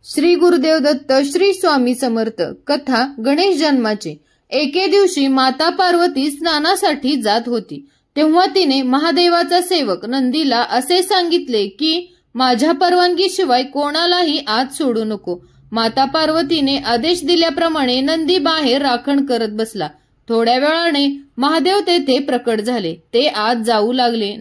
श्री गुरुदेव दत्त श्री स्वामी समर्थ। कथा गणेश जन्माची। एके दिवशी माता पार्वती स्नानासाठी जात होती, तेव्हा तिने महादेवाचा सेवक नंदीला असे सांगितले की माझ्या परवानगीशिवाय कोणालाही आत सोडू नको। माता पार्वतीने आदेश दिल्याप्रमाणे नंदी बाहेर राखण करत बसला। थोड्या वेळाने महादेव तेथे प्रकट झाले। ते आत जाऊ लागले।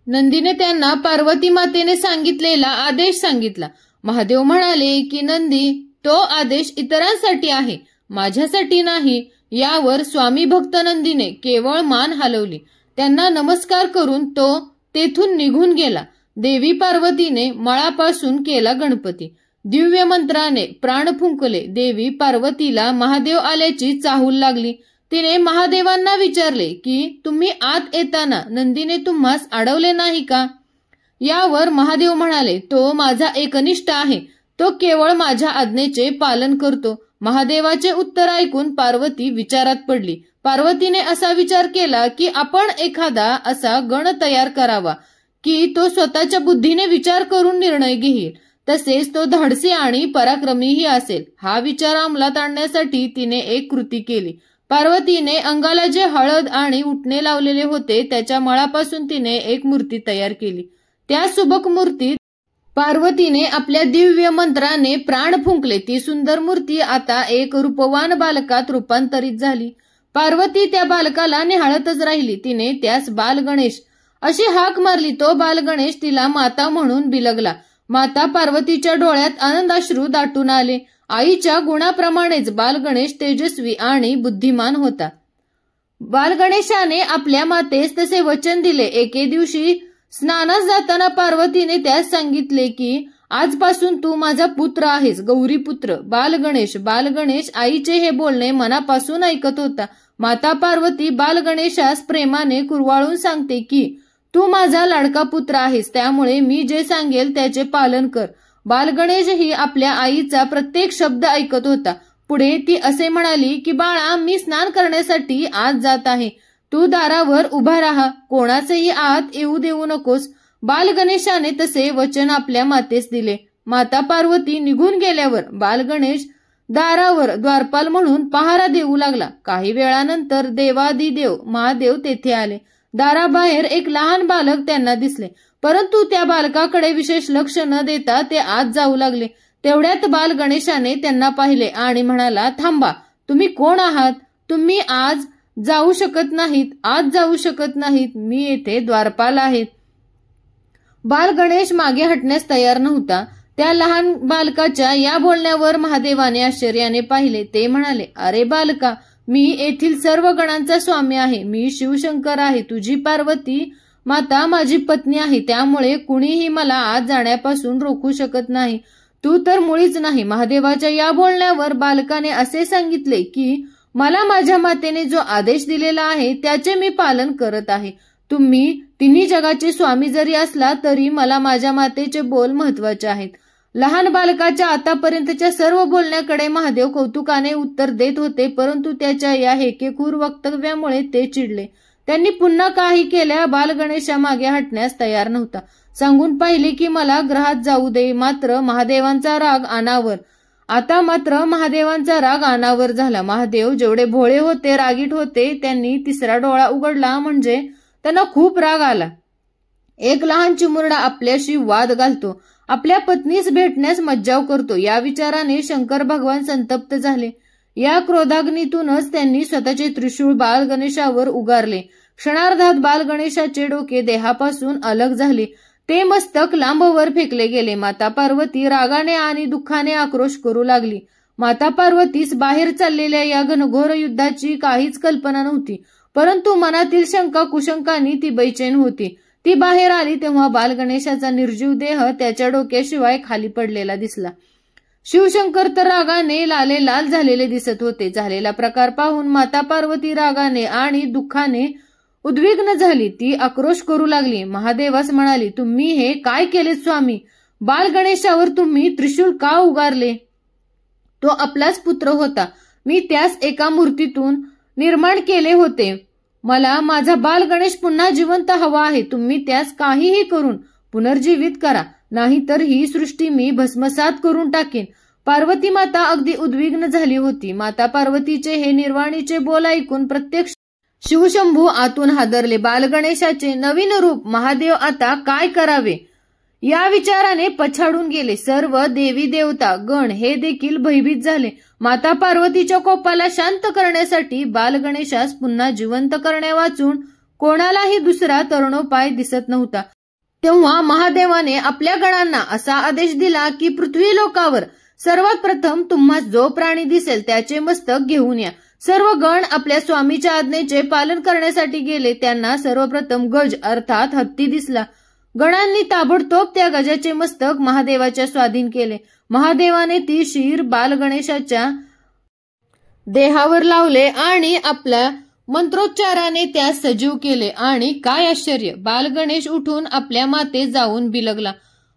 नंदीने त्यांना पार्वती मातेने सांगितलेला आदेश सांगितला। महादेव म्हणाले की नंदी, तो आदेश इतरांसाठी आहे, माझ्यासाठी नाही। यावर स्वामी भक्त नंदीने केवळ मान हलवली। त्यांना नमस्कार करून तो तेथून निघून गेला। देवी पार्वतीने मळापासून केला गणपती। दिव्य मंत्राने प्राण फुंकले। देवी पार्वतीला महादेव आल्याची चाहूल लागली। तिने महादेवांना विचारले की तुम्ही आत येताना नंदीने तुम्हास अडवले नाही का? यावर महादेव म्हणाले, तो माझा एकनिष्ठ आहे, तो केवळ माझ्या आज्ञेचे पालन करतो। महादेवाचे उत्तर ऐकून पार्वती विचारात पडली। पार्वतीने असा विचार केला की आपण एखादा असा गण तयार करावा की तो स्वतःच्या बुद्धीने विचार करून निर्णय घेईल, तसेच तो धाडसी आणि पराक्रमीही असेल। हा विचार अंमलात आणण्यासाठी तिने एक कृती केली। पार्वतीने अंगाला जे हळद आणि उटणे लावलेले होते त्याच्या मळापासून तिने एक मूर्ती तयार केली। त्या सुबक मूर्तीत पार्वतीने आपल्या दिव्य मंत्राने प्राण फुंकले। ती सुंदर मूर्ती आता एक रूपवान बालकात रूपांतरित झाली। पार्वती त्या बालकाला निहाळतच राहिली। तिने त्यास बालगणेश अशी हाक मारली। तो बालगणेश तिला माता म्हणून बिलगला। माता पार्वतीच्या डोळ्यात आनंदाश्रू दाटून आले। आईच्या गुणाप्रमाणेच बालगणेश तेजस्वी आणि बुद्धिमान होता। बालगणेशाने आपल्या मातेस तसे वचन दिले। एके दिवशी स्नानास जाताना पार्वतीने त्यास सांगितले की आजपासून तू माझा पुत्र आहेस, गौरीपुत्र बालगणेश। बालगणेश आईचे हे बोलणे मनापासून ऐकत होता। माता पार्वती बालगणेशास प्रेमाने कुरवाळून सांगते की तू माझा लाडका पुत्र आहेस, त्यामुळे मी जे सांगेल त्याचे पालन कर। बालगणेशही आपल्या आईचा प्रत्येक शब्द ऐकत होता। पुढे ती असे म्हणाली की बाळा, मी स्नान करण्यासाठी आत जात आहे, तू दारावर उभा राहा, कोणाचेही आत येऊ देऊ नकोस। बालगणेशाने तसे वचन आपल्या मातेस दिले। माता पार्वती निघून गेल्यावर बालगणेश दारावर द्वारपाल म्हणून पहारा देऊ लागला। काही वेळानंतर देवादिदेव महादेव तेथे आले। दाराबाहेर एक लहान बालक त्यांना दिसले, परंतु त्या बालकाकडे विशेष लक्ष न देता ते आत जाऊ लागले। तेवढ्यात बालगणेशाने त्यांना पाहिले आणि म्हणाला, थांबा, तुम्ही कोण आहात? तुम्ही आज जाऊ शकत नाहीत, आत जाऊ शकत नाहीत, मी येथे द्वारपाल आहे। बालगणेश मागे हटण्यास तयार नव्हता। त्या लहान बालकाच्या या बोलण्यावर महादेवाने आश्चर्याने पाहिले। ते म्हणाले, अरे बालका, मी येथील सर्व गणांचा स्वामी आहे, मी शिवशंकर आहे, तुझी पार्वती माता माझी पत्नी आहे, त्यामुळे कुणीही मला आत जाण्यापासून रोखू शकत नाही, तू तर मुळीच नाही। महादेवाच्या या बोलण्यावर बालकाने असे सांगितले की मला माझ्या मातेने जो आदेश दिलेला आहे त्याचे मी पालन करत आहे। तुम्ही तिन्ही जगाचे स्वामी जरी असला तरी मला माझ्या मातेचे बोल महत्वाचे आहेत। लहान बालकाच्या आतापर्यंतच्या सर्व बोलण्याकडे महादेव कौतुकाने उत्तर देत होते, परंतु त्याच्या या हेकेखोर वक्तव्यामुळे ते चिडले। त्यांनी पुन्हा काही केल्या बालगणेशा मागे हटण्यास तयार नव्हता। सांगून पाहिले की मला ग्रहात जाऊ दे, मात्र महादेवांचा राग अनावर। आता मात्र महादेवांचा राग अनावर झाला। महादेव जेवढे भोळे होते, रागीट होते, त्यांनी तिसरा डोळा उघडला म्हणजे त्यांना खूप राग आला। एक लहान चिमुरडा आपल्याशी वाद घालतो, आपल्या पत्नीस भेटण्यास मज्जाव करतो, या विचाराने शंकर भगवान संतप्त झाले। या क्रोधाग्नीतूनच त्यांनी स्वतःचे त्रिशूळ बालगणेशावर उगारले। क्षणार्धात बालगणेशाचे डोके देहापासून अलग झाले, ते मस्तक लांबवर फेकले गेले। माता पार्वती रागाने आणि दुःखाने आक्रोश करू लागली। माता पार्वतीस बाहेर चाललेल्या या घनघोर युद्धाची काहीच कल्पना नव्हती, परंतु मनातील शंका कुशंकांनी ती बैचैन होती। ती बाहेर आली तेव्हा बालगणेशाचा निर्जीव देह त्याच्या डोक्याशिवाय खाली पडलेला दिसला। शिवशंकर तर रागाने लाल झालेले दिसत होते। झालेला प्रकार पाहून माता पार्वती रागाने आणि दुःखाने उद्विग्न झाली। ती आक्रोश करू लागली। महादेवास म्हणाली, तुम्ही हे काय केले स्वामी? बालगणेशावर तुम्ही त्रिशूल का उगारले? तो आपलाच पुत्र होता, मी त्यास एका मूर्तीतून निर्माण केले होते। मला माझा बालगणेश पुन्हा जिवंत हवा आहे, तुम्ही त्यास काहीही करून पुनर्जीवित करा। नाहीतर ही सृष्टी मी भस्मसात करून टाकेन. पार्वती माता अगदी उद्विग्न झाली होती. माता पार्वतीचे हे निर्वाणीचे बोल ऐकून प्रत्यक्ष शिवशंभू आतून हादरले. बालगणेशाचे नवीन रूप महादेव आता काय करावे या विचाराने पछाडून गेले. सर्व देवी देवता गण हे देखील भयभीत झाले. माता पार्वतीच्या कोपाला शांत करण्यासाठी बालगणेशास पुन्हा जिवंत करण्यावाचून कोणालाही दुसरा तरुणोपाय दिसत नव्हता. तेव्हा महादेवाने आपल्या गणांना असा आदेश दिला की पृथ्वी लोकावर सर्वात प्रथम तुम्हास जो प्राणी दिसेल त्याचे मस्तक घेऊन या. सर्व गण आपल्या स्वामीच्या आज्ञेचे पालन करण्यासाठी गेले. त्यांना सर्वप्रथम गज अर्थात हत्ती दिसला. गणांनी ताबडतोब त्या गजाचे मस्तक महादेवाच्या स्वाधीन केले. महादेवाने ती शीर बालगणेशाच्या देहावर लावले आणि आपल्या मंत्रोच्चाराने त्यास सजीव केले. आणि काय आश्चर्य, बालगणेश उठून आपल्या माते जाऊन बिलगला.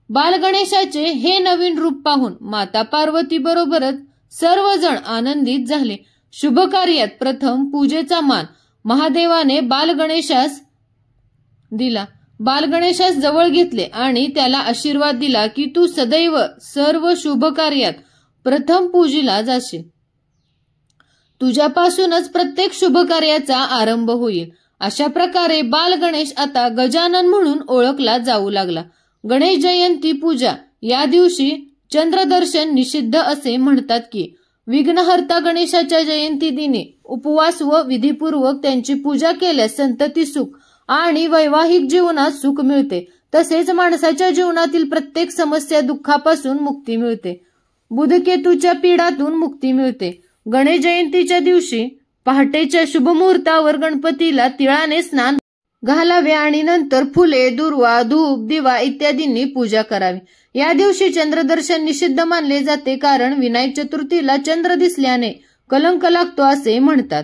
बालगणेशाचे हे नवीन रूप पाहून माता पार्वती बरोबरच सर्वजण आनंदित झाले. शुभ कार्यात प्रथम पूजेचा मान महादेवाने बालगणेशास दिला. बालगणेशास जवळ घेतले आणि त्याला आशीर्वाद दिला की तू सदैव सर्व शुभ कार्यात प्रथम पूजीला जाशील. तुझ्यापासूनच प्रत्येक शुभ कार्याचा आरंभ होईल. अशा प्रकारे बालगणेश आता गजानन म्हणून ओळखला जाऊ लागला. गणेश जयंती पूजा या दिवशी चंद्रदर्शन निषिद्ध असे म्हणतात की विघ्नहर्ता गणेशाच्या जयंती दिनी उपवास व विधीपूर्वक त्यांची पूजा केल्यास संतती सुख आणि वैवाहिक जीवनात सुख मिळते. तसेच माणसाच्या जीवनातील प्रत्येक समस्या दुःखापासून मुक्ती मिळते. बुधकेतूच्या पीडातून मुक्ती मिळते. गणेश जयंतीच्या दिवशी पहाटेच्या शुभ मुहूर्तावर गणपतीला तिळाने स्नान घालावे आणि नंतर फुले, दुर्वा, धूप, दिवा इत्यादींनी पूजा करावी. या दिवशी चंद्रदर्शन निषिद्ध मानले जाते कारण विनायक चतुर्थीला चंद्र दिसल्याने कलंक लागतो असे म्हणतात.